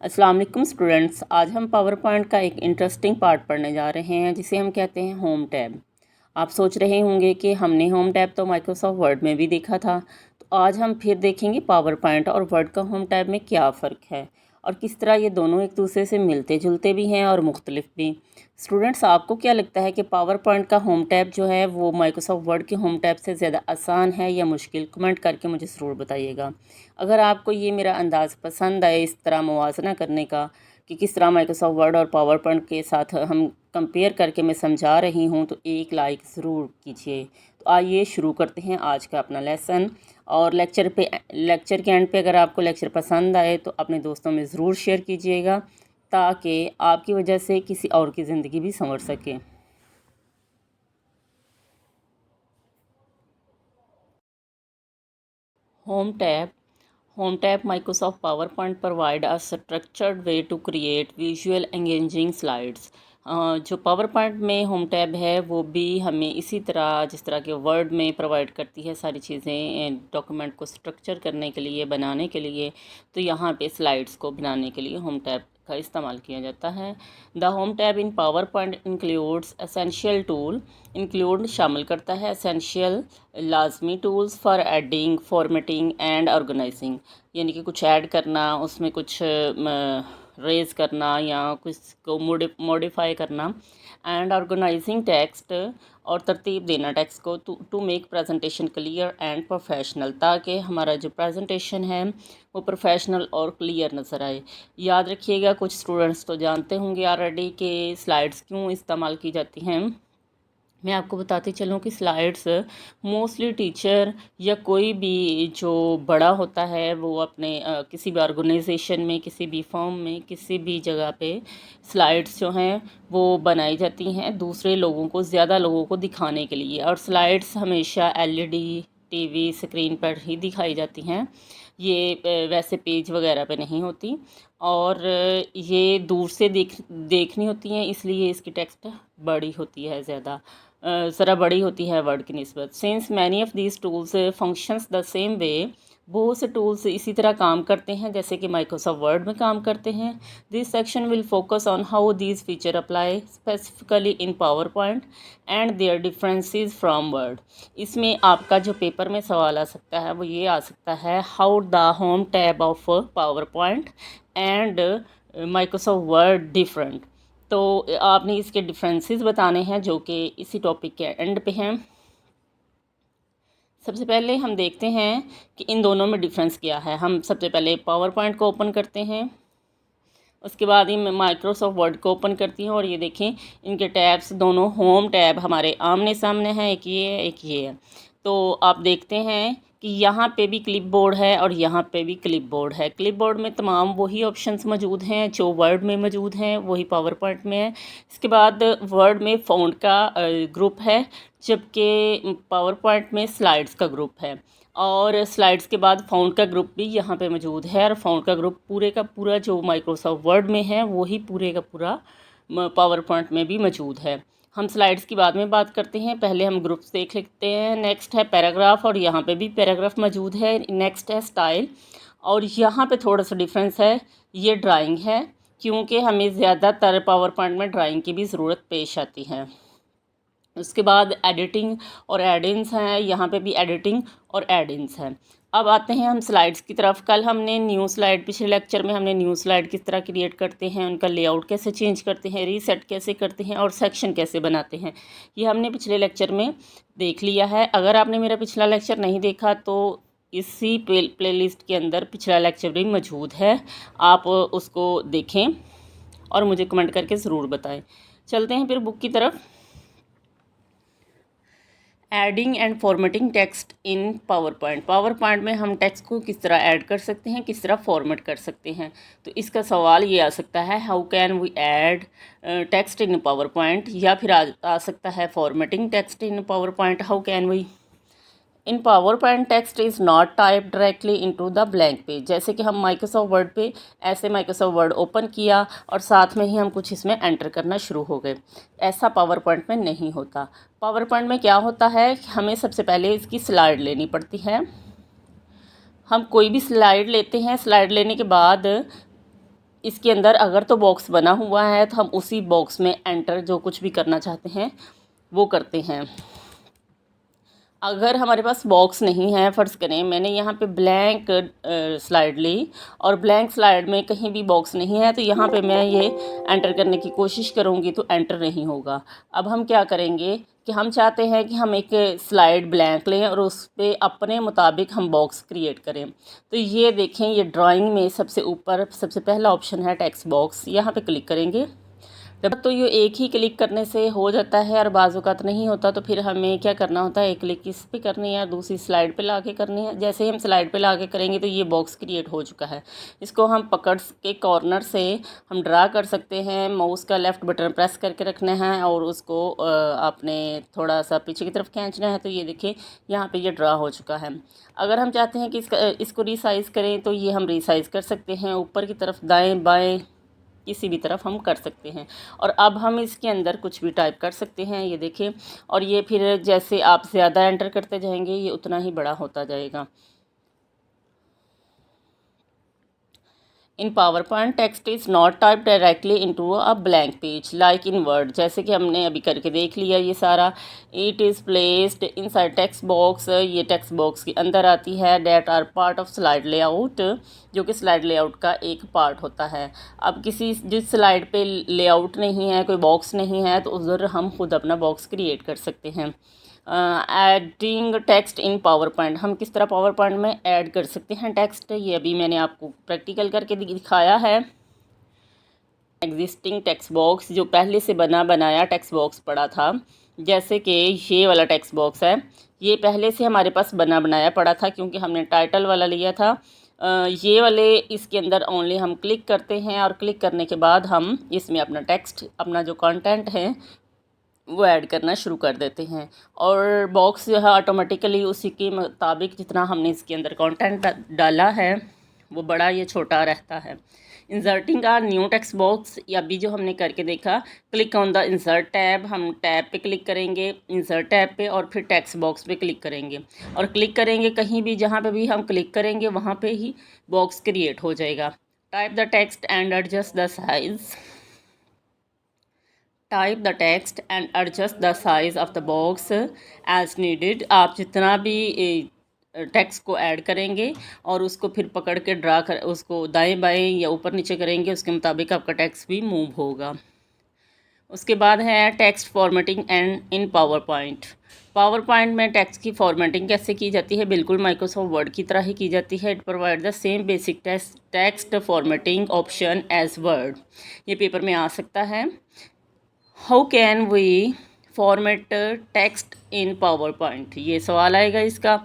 अस्सलाम वालेकुम स्टूडेंट्स। आज हम पावर पॉइंट का एक इंटरेस्टिंग पार्ट पढ़ने जा रहे हैं जिसे हम कहते हैं होम टैब। आप सोच रहे होंगे कि हमने होम टैब तो माइक्रोसॉफ्ट वर्ड में भी देखा था, तो आज हम फिर देखेंगे पावर पॉइंट और वर्ड का होम टैब में क्या फ़र्क है और किस तरह ये दोनों एक दूसरे से मिलते जुलते भी हैं और मुख्तलिफ भी। स्टूडेंट्स, आपको क्या लगता है कि पावर पॉइंट का होम टैब जो है वो माइक्रोसॉफ्ट वर्ड के होम टैब से ज़्यादा आसान है या मुश्किल? कमेंट करके मुझे ज़रूर बताइएगा। अगर आपको ये मेरा अंदाज़ पसंद आए इस तरह मुवाज़ना करने का कि किस तरह माइक्रोसॉफ्ट वर्ड और पावर पॉइंट के साथ हम कंपेयर करके मैं समझा रही हूँ, तो एक लाइक ज़रूर कीजिए। तो आइए शुरू करते हैं आज का अपना लेसन। और लेक्चर के एंड पे अगर आपको लेक्चर पसंद आए तो अपने दोस्तों में ज़रूर शेयर कीजिएगा ताकि आपकी वजह से किसी और की ज़िंदगी भी संवर सके। Home tab Home tab Microsoft PowerPoint provide a structured way to create visual engaging slides। जो पावर पॉइंट में होम टैब है वो भी हमें इसी तरह जिस तरह के वर्ड में प्रोवाइड करती है सारी चीज़ें डॉक्यूमेंट को स्ट्रक्चर करने के लिए, बनाने के लिए। तो यहाँ पे स्लाइड्स को बनाने के लिए होम टैब का इस्तेमाल किया जाता है। The home tab in PowerPoint includes essential tool. Include शामिल करता है एसेंशियल लाजमी tools for editing, formatting and organising. यानी कि कुछ ऐड करना, उसमें कुछ रेज करना या कुछ को मॉडिफाई करना। एंड ऑर्गेनाइजिंग टेक्स्ट, और तरतीब देना टेक्स्ट को to make presentation clear and professional, ताकि हमारा जो प्रेजेंटेशन है वो प्रोफेशनल और क्लियर नज़र आए। याद रखिएगा, कुछ स्टूडेंट्स तो जानते होंगे ऑलरेडी कि स्लाइड्स क्यों इस्तेमाल की जाती हैं। मैं आपको बताती चलूँ कि स्लाइड्स मोस्टली टीचर या कोई भी जो बड़ा होता है वो अपने किसी भी ऑर्गेनाइजेशन में, किसी भी फर्म में, किसी भी जगह पे स्लाइड्स जो हैं वो बनाई जाती हैं दूसरे लोगों को, ज़्यादा लोगों को दिखाने के लिए। और स्लाइड्स हमेशा एलईडी टीवी स्क्रीन पर ही दिखाई जाती हैं, ये वैसे पेज वगैरह पे नहीं होती। और ये दूर से देखनी होती हैं, इसलिए इसकी टेक्स्ट बड़ी होती है, ज़्यादा ज़रा बड़ी होती है वर्ड की निस्बत। Since many of these tools functions the same way, बहुत से टूल्स इसी तरह काम करते हैं जैसे कि माइक्रोसॉफ्ट वर्ड में काम करते हैं। This section will focus on how these feature apply specifically in power point and there differences from word. इसमें आपका जो पेपर में सवाल आ सकता है वो ये आ सकता है, how the home tab of power point and Microsoft word different. तो आपने इसके डिफरेंसेस बताने हैं जो कि इसी टॉपिक के एंड पे हैं। सबसे पहले हम देखते हैं कि इन दोनों में डिफरेंस क्या है। हम सबसे पहले पावर पॉइंट को ओपन करते हैं, उसके बाद ही मैं माइक्रोसॉफ्ट वर्ड को ओपन करती हूँ और ये देखें इनके टैब्स दोनों होम टैब हमारे आमने सामने हैं, एक ये है एक ये है। तो आप देखते हैं कि यहाँ पे भी क्लिप बोर्ड है और यहाँ पे भी क्लिप बोर्ड है। क्लिप बोर्ड में तमाम वही ऑप्शंस मौजूद हैं जो वर्ड में मौजूद हैं, वही पावर पॉइंट में है। इसके बाद वर्ड में फ़ॉन्ट का ग्रुप है, जबकि पावर पॉइंट में स्लाइड्स का ग्रुप है। और स्लाइड्स के बाद फ़ॉन्ट का ग्रुप भी यहाँ पे मौजूद है, और फ़ॉन्ट का ग्रुप पूरे का पूरा जो माइक्रोसॉफ्ट वर्ड में है वही पूरे का पूरा पावर पॉइंट में भी मौजूद है। हम स्लाइड्स की बाद में बात करते हैं, पहले हम ग्रुप्स देख लेते हैं। नेक्स्ट है पैराग्राफ, और यहाँ पे भी पैराग्राफ मौजूद है। नेक्स्ट है स्टाइल, और यहाँ पे थोड़ा सा डिफरेंस है, ये ड्राइंग है, क्योंकि हमें ज़्यादातर पावर पॉइंट में ड्राइंग की भी ज़रूरत पेश आती है। उसके बाद एडिटिंग और एडिंस हैं, यहाँ पे भी एडिटिंग और एडिंस हैं। अब आते हैं हम स्लाइड्स की तरफ। कल हमने न्यू स्लाइड, पिछले लेक्चर में हमने न्यू स्लाइड किस तरह क्रिएट करते हैं, उनका लेआउट कैसे चेंज करते हैं, रीसेट कैसे करते हैं और सेक्शन कैसे बनाते हैं, ये हमने पिछले लेक्चर में देख लिया है। अगर आपने मेरा पिछला लेक्चर नहीं देखा तो इसी प्लेलिस्ट के अंदर पिछला लेक्चर भी मौजूद है, आप उसको देखें और मुझे कमेंट करके ज़रूर बताएं। चलते हैं फिर बुक की तरफ। Adding and formatting text in power point. Power point में हम टेक्स्ट को किस तरह ऐड कर सकते हैं, किस तरह फॉर्मेट कर सकते हैं। तो इसका सवाल ये आ सकता है, how can we add text in PowerPoint, या फिर आ सकता है formatting text in PowerPoint, how can we. In PowerPoint text is not type directly into the blank page. जैसे कि हम माइक्रोसॉफ्ट वर्ड पे ऐसे माइक्रोसॉफ्ट वर्ड ओपन किया और साथ में ही हम कुछ इसमें एंटर करना शुरू हो गए, ऐसा पावर पॉइंट में नहीं होता। पावर पॉइंट में क्या होता है कि हमें सबसे पहले इसकी स्लाइड लेनी पड़ती है। हम कोई भी स्लाइड लेते हैं, स्लाइड लेने के बाद इसके अंदर अगर तो बॉक्स बना हुआ है तो हम उसी बॉक्स में एंटर जो कुछ भी करना चाहते हैं वो करते हैं। अगर हमारे पास बॉक्स नहीं है, फ़र्ज़ करें मैंने यहाँ पे ब्लैंक स्लाइड ली और ब्लैंक स्लाइड में कहीं भी बॉक्स नहीं है, तो यहाँ पे मैं ये एंटर करने की कोशिश करूँगी तो एंटर नहीं होगा। अब हम क्या करेंगे कि हम चाहते हैं कि हम एक स्लाइड ब्लैंक लें और उस पे अपने मुताबिक हम बॉक्स क्रिएट करें। तो ये देखें, ये ड्राइंग में सबसे ऊपर सबसे पहला ऑप्शन है टेक्स्ट बॉक्स, यहाँ पे क्लिक करेंगे। जब तो ये एक ही क्लिक करने से हो जाता है और बाज़ औक़ात नहीं होता, तो फिर हमें क्या करना होता है, एक क्लिक इस पे करनी है और दूसरी स्लाइड पे लाके करनी है। जैसे ही हम स्लाइड पे लाके करेंगे तो ये बॉक्स क्रिएट हो चुका है। इसको हम पकड़ के कॉर्नर से हम ड्रा कर सकते हैं। माउस का लेफ़्ट बटन प्रेस करके रखना है और उसको आपने थोड़ा सा पीछे की तरफ खींचना है, तो ये देखिए यहाँ पे ये ड्रा हो चुका है। अगर हम चाहते हैं कि इसको रीसाइज़ करें तो ये हम रीसाइज़ कर सकते हैं, ऊपर की तरफ दाएँ बाएँ किसी भी तरफ हम कर सकते हैं। और अब हम इसके अंदर कुछ भी टाइप कर सकते हैं, ये देखिए। और ये फिर जैसे आप ज़्यादा एंटर करते जाएंगे ये उतना ही बड़ा होता जाएगा। In PowerPoint text is not type directly into a blank page like in Word. जैसे कि हमने अभी करके देख लिया ये सारा। It is placed inside text box, ये टेक्स्ट बॉक्स के अंदर आती है। That are part of slide layout, जो कि स्लाइड लेआउट का एक पार्ट होता है। अब किसी जिस स्लाइड पे लेआउट नहीं है, कोई बॉक्स नहीं है, तो उधर हम खुद अपना बॉक्स क्रिएट कर सकते हैं। Adding text in power point, हम किस तरह पावर पॉइंट में ऐड कर सकते हैं टेक्स्ट, ये अभी मैंने आपको प्रैक्टिकल करके दिखाया है। एग्जिस्टिंग टेक्स्ट बॉक्स, जो पहले से बनाया टेक्स्ट बॉक्स पड़ा था, जैसे कि ये वाला टेक्स्ट बॉक्स है, ये पहले से हमारे पास बनाया पड़ा था क्योंकि हमने टाइटल वाला लिया था। ये वाले इसके अंदर ओनली हम क्लिक करते हैं और क्लिक करने के बाद हम इसमें अपना टेक्स्ट, अपना जो कंटेंट है वो ऐड करना शुरू कर देते हैं। और बॉक्स जो है ऑटोमेटिकली उसी के मुताबिक जितना हमने इसके अंदर कंटेंट डाला है वो बड़ा या छोटा रहता है। इंसर्टिंग आ न्यू टेक्स्ट बॉक्स, या भी जो हमने करके देखा, click on the insert tab, हम टैब पे क्लिक करेंगे, इंसर्ट टैब पे, और फिर टेक्स्ट बॉक्स पे क्लिक करेंगे और क्लिक करेंगे कहीं भी, जहाँ पे भी हम क्लिक करेंगे वहाँ पे ही बॉक्स क्रिएट हो जाएगा। Type the text and adjust the size, type the text and adjust the size of the box as needed. आप जितना भी टेक्स्ट को ऐड करेंगे और उसको फिर पकड़ के ड्रा कर, उसको दाएं बाएं या ऊपर नीचे करेंगे, उसके मुताबिक आपका टेक्स्ट भी मूव होगा। उसके बाद है text formatting and in power point. Power point में टेक्स्ट की फॉर्मेटिंग कैसे की जाती है, बिल्कुल माइक्रोसॉफ्ट वर्ड की तरह ही की जाती है। It provide the same basic text formatting option as Word. ये पेपर में आ सकता है। How can we format text in PowerPoint, ये सवाल आएगा इसका।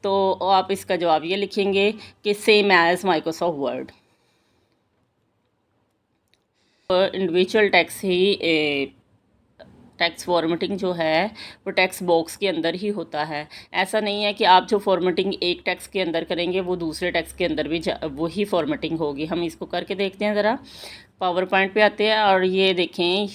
तो आप इसका जवाब ये लिखेंगे कि same as Microsoft Word. Individual text ही टेक्स्ट फॉर्मेटिंग जो है वो टेक्स्ट बॉक्स के अंदर ही होता है। ऐसा नहीं है कि आप जो फॉर्मेटिंग एक टेक्स्ट के अंदर करेंगे वो दूसरे टेक्स्ट के अंदर भी वही फॉर्मेटिंग होगी। हम इसको करके देखते हैं ज़रा। पावर पॉइंट पे आते हैं और ये देखें,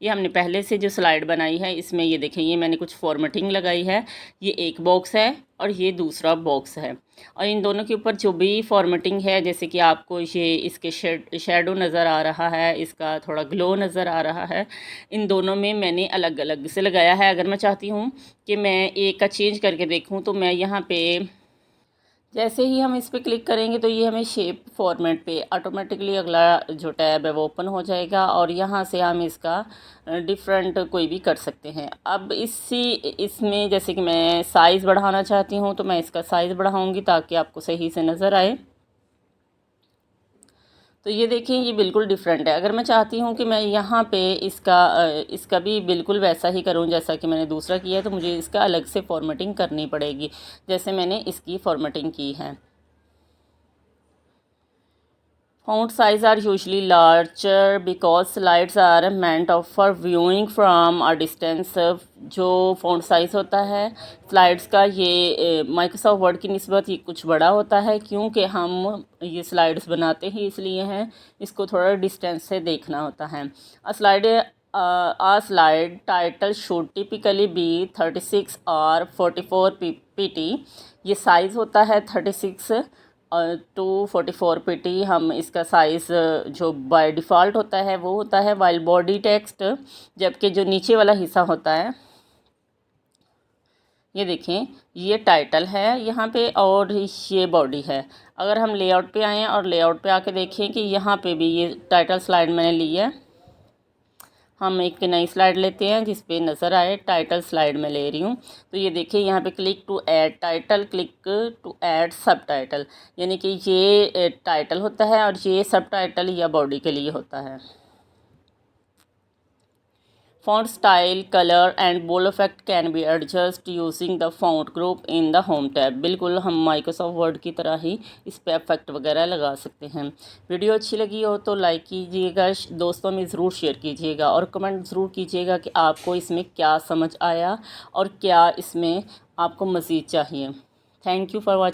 ये हमने पहले से जो स्लाइड बनाई है इसमें ये देखें, ये मैंने कुछ फॉर्मेटिंग लगाई है। ये एक बॉक्स है और ये दूसरा बॉक्स है, और इन दोनों के ऊपर जो भी फॉर्मेटिंग है, जैसे कि आपको ये इसके शेडो नज़र आ रहा है, इसका थोड़ा ग्लो नज़र आ रहा है, इन दोनों में मैंने अलग अलग से लगाया है। अगर मैं चाहती हूँ कि मैं एक का चेंज करके देखूँ तो मैं यहाँ पे, जैसे ही हम इस पर क्लिक करेंगे तो ये हमें शेप फॉर्मेट पे ऑटोमेटिकली अगला जो टैब है वो ओपन हो जाएगा और यहाँ से हम इसका डिफरेंट कोई भी कर सकते हैं। अब इसमें जैसे कि मैं साइज़ बढ़ाना चाहती हूँ तो मैं इसका साइज़ बढ़ाऊँगी ताकि आपको सही से नज़र आए। तो ये देखिए, ये बिल्कुल डिफरेंट है। अगर मैं चाहती हूँ कि मैं यहाँ पे इसका भी बिल्कुल वैसा ही करूँ जैसा कि मैंने दूसरा किया है, तो मुझे इसका अलग से फॉर्मेटिंग करनी पड़ेगी जैसे मैंने इसकी फॉर्मेटिंग की है। Font size are usually larger because slides are meant for viewing from a distance। जो font size होता है स्लाइड्स का, ये माइक्रोसॉफ्ट वर्ड की निस्बत ये कुछ बड़ा होता है, क्योंकि हम ये स्लाइड्स बनाते ही इसलिए हैं, इसको थोड़ा डिस्टेंस से देखना होता है। A slide title should typically be 36 or 44 pt। ये साइज़ होता है 36 244 pt हम इसका साइज़ जो बाय डिफ़ॉल्ट होता है वो होता है, वाइल बॉडी टेक्स्ट जबकि जो नीचे वाला हिस्सा होता है, ये देखें, ये टाइटल है यहाँ पे और ये बॉडी है। अगर हम लेआउट पे आएँ और लेआउट पे आके देखें कि यहाँ पे भी ये टाइटल स्लाइड मैंने ली है, हम एक नई स्लाइड लेते हैं जिस पे नज़र आए टाइटल स्लाइड में ले रही हूँ। तो ये देखिए यहाँ पे click to add title, click to add subtitle, यानी कि ये टाइटल होता है और ये सब टाइटल या बॉडी के लिए होता है। Font style, color and bold effect can be adjusted using the font group in the home tab। बिल्कुल हम माइक्रोसॉफ्ट वर्ड की तरह ही इस पर इफेक्ट वगैरह लगा सकते हैं। वीडियो अच्छी लगी हो तो लाइक कीजिएगा, दोस्तों में ज़रूर शेयर कीजिएगा और कमेंट ज़रूर कीजिएगा कि आपको इसमें क्या समझ आया और क्या इसमें आपको मज़ीद चाहिए। Thank you for watching.